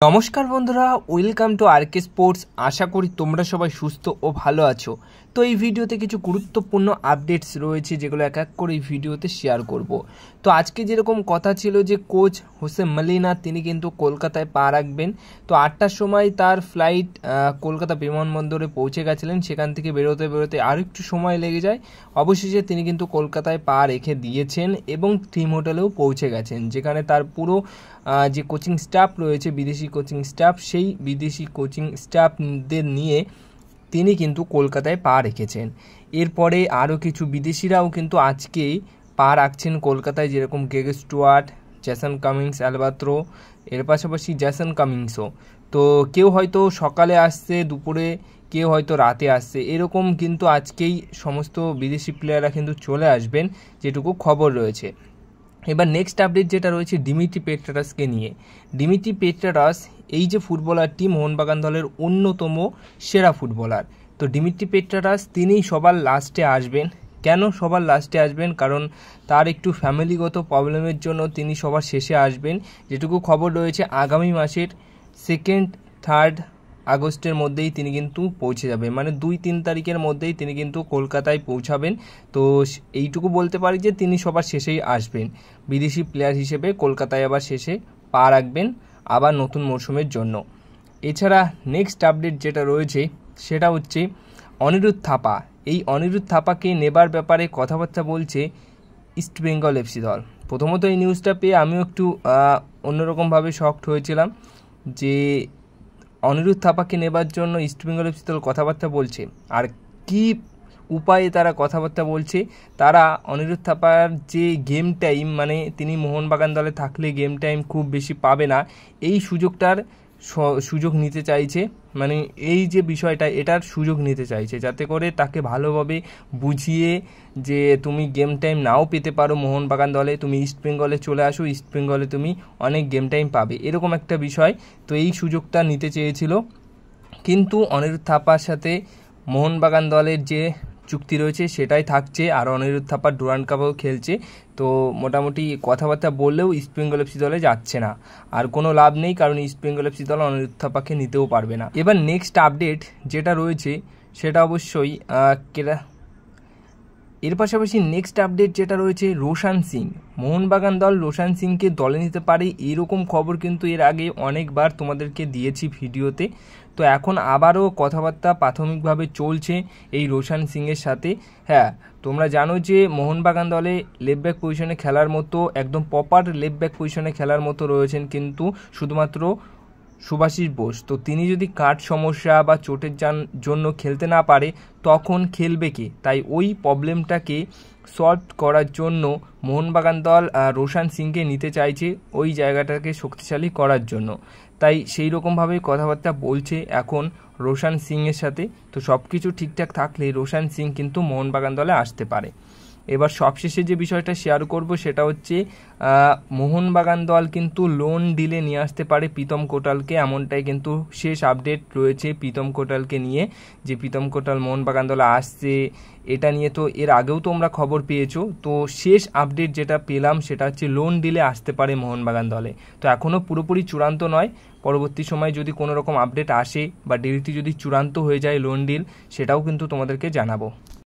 নমস্কার বন্ধুরা, welcome to আরকে sports. আশা করি তোমরা সবাই সুস্থ ও ভালো আছো। তো এই ভিডিওতে কিছু গুরুত্বপূর্ণ আপডেটস রয়েছে যেগুলো এক এক করে এই ভিডিওতে শেয়ার করব। তো আজকে যেরকম কথা ছিল যে কোচ হোসে মলিনা তিনি কিন্তু কলকাতায় পা রাখবেন। তো 8টার সময় তার ফ্লাইট কলকাতা বিমানবন্দরে পৌঁছে গেছিলেন। সেখান থেকে বেরোতে আর একটু সময় লেগে যায়। অবশেষে তিনি কিন্তু কলকাতায় পা রেখে দিয়েছেন এবং টিম হোটেলেও পৌঁছে গেছেন, যেখানে তার পুরো যে কোচিং স্টাফ রয়েছে, বিদেশি কোচিং স্টাফ, সেই বিদেশি কোচিং স্টাফদের নিয়ে তিনি কিন্তু কলকাতায় পা রেখেছেন। এরপরে আরও কিছু বিদেশিরাও কিন্তু আজকেই পা রাখছেন কলকাতায়, যেরকম গ্রেগ স্টুয়ার্ট, জেসন কামিংস, অ্যালবাত্রো, এর পাশাপাশি জেসন কামিংসও। তো কেউ হয়তো সকালে আসছে, দুপুরে, কেউ হয়তো রাতে আসছে, এরকম কিন্তু আজকেই সমস্ত বিদেশি প্লেয়াররা কিন্তু চলে আসবেন, যেটুকু খবর রয়েছে। এবার নেক্সট আপডেট যেটা রয়েছে দিমিত্রি পেট্রারাসকে নিয়ে। দিমিত্রি পেট্রারাস এই যে ফুটবলারটি মোহনবাগান দলের অন্যতম সেরা ফুটবলার। তো দিমিত্রি পেট্রারাস তিনিই সবার লাস্টে আসবেন। কেন সবার লাস্টে আসবেন? কারণ তার একটু ফ্যামিলিগত প্রবলেমের জন্য তিনি সবার শেষে আসবেন। যেটুকু খবর রয়েছে আগামী মাসের 2-3 আগস্টের মধ্যেই তিনি কিন্তু পৌঁছে যাবেন, মানে 2-3 তারিখের মধ্যেই তিনি কিন্তু কলকাতায় পৌঁছাবেন। তো এইটুকু বলতে পারি যে তিনি সবার শেষেই আসবেন, বিদেশি প্লেয়ার হিসেবে কলকাতায় আবার শেষে পা রাখবেন আবার নতুন মরশুমের জন্য। এছাড়া নেক্সট আপডেট যেটা রয়েছে সেটা হচ্ছে অনিরুদ্ধ থাপা। এই অনিরুদ্ধ থাপাকে নেবার ব্যাপারে কথাবার্তা বলছে ইস্টবেঙ্গল এফসি দল। প্রথমত এই নিউজটা পেয়ে আমিও একটু অন্যরকমভাবে শকড হয়েছিলাম যে অনিরুদ্ধ থাপাকে নেবার জন্য ইস্টবেঙ্গল এফসি দল কথাবার্তা বলছে। আর কি উপায়ে তারা কথাবার্তা বলছে? তারা অনিরুদ্ধ থাপার যে গেম টাইম, মানে তিনি মোহনবাগান দলে থাকলে গেম টাইম খুব বেশি পাবে না, এই সুযোগ নিতে চাইছে। মানে এই যে বিষয়টা, এটার সুযোগ নিতে চাইছে, যাতে করে তাকে ভালোভাবে বুঝিয়ে যে তুমি গেম টাইম নাও পেতে পারো মোহনবাগান দলে, তুমি ইস্টবেঙ্গলে চলে আসো, ইস্টবেঙ্গলে তুমি অনেক গেম টাইম পাবে, এরকম একটা বিষয়। তো এই সুযোগটা নিতে চেয়েছিল, কিন্তু অনিরুদ্ধ থাপার সাথে মোহনবাগান দলের যে চুক্তি রয়েছে সেটাই থাকছে। আর অনিরুদ্ধ থাপা ডুরান্ড কাপেও খেলছে। তো মোটামুটি কথাবার্তা বললেও ইস্টবেঙ্গল এফসি দলে যাচ্ছে না। আর কোনো লাভ নেই, কারণ ইস্টবেঙ্গল এফসি দল অনিরুদ্ধ থাপাকে নিতেও পারবে না। এবার নেক্সট আপডেট যেটা রয়েছে সেটা অবশ্যই এর পাশাপাশি নেক্সট আপডেট যেটা রয়েছে রোশান সিং। মোহনবাগান দল রোশান সিংকে দলে নিতে পারে, এরকম খবর কিন্তু এর আগে অনেকবার তোমাদেরকে দিয়েছি ভিডিওতে। তো এখন আবারও কথাবার্তা প্রাথমিকভাবে চলছে এই রোশান সিংয়ের সাথে। হ্যাঁ, তোমরা জানো যে মোহনবাগান দলে লেফট ব্যাক পজিশনে খেলার মতো, একদম প্রপার লেফট ব্যাক পজিশনে খেলার মতো রয়েছেন কিন্তু শুধুমাত্র শুভাশিস বোস। তো তিনি যদি কাঠ সমস্যা বা চোটের জন্য খেলতে না পারে তখন খেলবে কে? তাই ওই প্রবলেমটাকে সলভ করার জন্য মোহনবাগান দল রোশান সিংকে নিতে চাইছে, ওই জায়গাটাকে শক্তিশালী করার জন্য। তাই সেই রকমভাবেই কথাবার্তা বলছে এখন রোশান সিংয়ের সাথে। তো সব কিছু ঠিকঠাক থাকলে রোশান সিং কিন্তু মোহনবাগান দলে আসতে পারে। এবার সবশেষে যে বিষয়টা শেয়ার করব সেটা হচ্ছে মোহনবাগান দল কিন্তু লোন ডিলে নিয়ে আসতে পারে প্রীতম কোটালকে, এমনটাই কিন্তু শেষ আপডেট রয়েছে প্রীতম কোটালকে নিয়ে, যে প্রীতম কোটাল মোহনবাগান দলে আসছে। এটা নিয়ে তো এর আগেও তোমরা খবর পেয়েছো। তো শেষ আপডেট যেটা পেলাম সেটা হচ্ছে লোন ডিলে আসতে পারে মোহনবাগান দলে। তো এখনও পুরোপুরি চূড়ান্ত নয়, পরবর্তী সময় যদি কোনো রকম আপডেট আসে বা ডিলটি যদি চূড়ান্ত হয়ে যায় লোন ডিল, সেটাও কিন্তু তোমাদেরকে জানাবো।